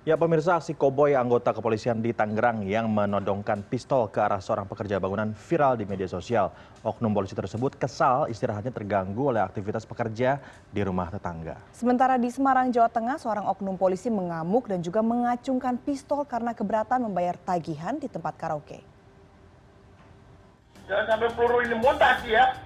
Ya pemirsa, aksi koboi anggota kepolisian di Tangerang yang menodongkan pistol ke arah seorang pekerja bangunan viral di media sosial. Oknum polisi tersebut kesal istirahatnya terganggu oleh aktivitas pekerja di rumah tetangga. Sementara di Semarang, Jawa Tengah, seorang oknum polisi mengamuk dan juga mengacungkan pistol karena keberatan membayar tagihan di tempat karaoke. Jangan sampai peluru ini meledak ya.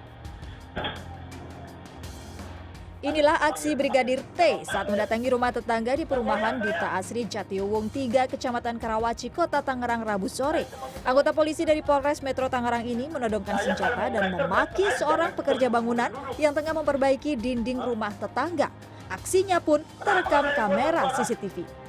Inilah aksi Brigadir T saat mendatangi rumah tetangga di perumahan Dita Asri Jatiuwung 3, Kecamatan Karawaci, Kota Tangerang, Rabu sore. Anggota polisi dari Polres Metro Tangerang ini menodongkan senjata dan memaki seorang pekerja bangunan yang tengah memperbaiki dinding rumah tetangga. Aksinya pun terekam kamera CCTV.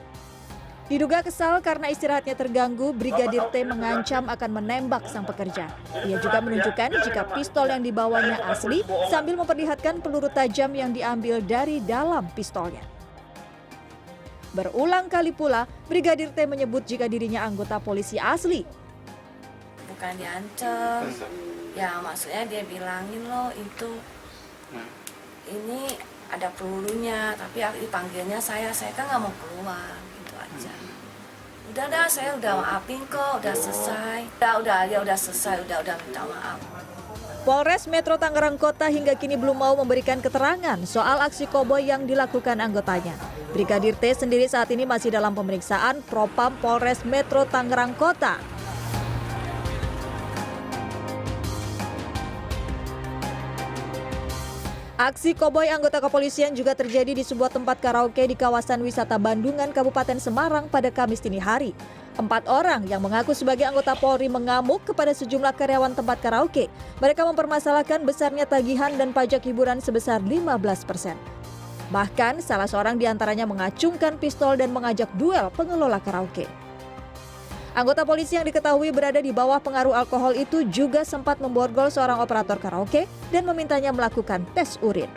Diduga kesal karena istirahatnya terganggu, Brigadir T mengancam akan menembak sang pekerja. Ia juga menunjukkan jika pistol yang dibawanya asli sambil memperlihatkan peluru tajam yang diambil dari dalam pistolnya. Berulang kali pula, Brigadir T menyebut jika dirinya anggota polisi asli. Bukan diancam, ya maksudnya dia bilangin loh itu, ini ada pelurunya, tapi dipanggilnya saya kan nggak mau keluar. Aja. Udah dah, saya udah maafin kok, udah selesai. Udah selesai, udah minta maaf. Polres Metro Tangerang Kota hingga kini belum mau memberikan keterangan soal aksi koboi yang dilakukan anggotanya. Brigadir T sendiri saat ini masih dalam pemeriksaan Propam Polres Metro Tangerang Kota. Aksi koboi anggota kepolisian juga terjadi di sebuah tempat karaoke di kawasan wisata Bandungan, Kabupaten Semarang pada Kamis dini hari. 4 orang yang mengaku sebagai anggota Polri mengamuk kepada sejumlah karyawan tempat karaoke. Mereka mempermasalahkan besarnya tagihan dan pajak hiburan sebesar 15%. Bahkan salah seorang diantaranya mengacungkan pistol dan mengajak duel pengelola karaoke. Anggota polisi yang diketahui berada di bawah pengaruh alkohol itu juga sempat memborgol seorang operator karaoke dan memintanya melakukan tes urin.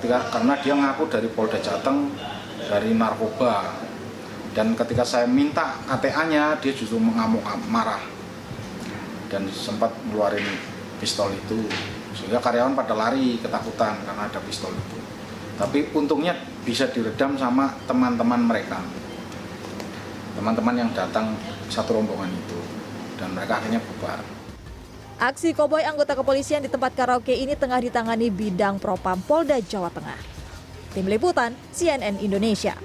Karena dia ngaku dari Polda Jateng, dari narkoba. Dan ketika saya minta KTA-nya, dia justru mengamuk marah. Dan sempat ngeluarin pistol itu. Sehingga karyawan pada lari ketakutan karena ada pistol itu. Tapi untungnya bisa diredam sama teman-teman mereka. Teman-teman yang datang satu rombongan itu, dan mereka akhirnya bubar. Aksi koboi anggota kepolisian di tempat karaoke ini tengah ditangani Bidang Propam Polda Jawa Tengah. Tim Liputan CNN Indonesia.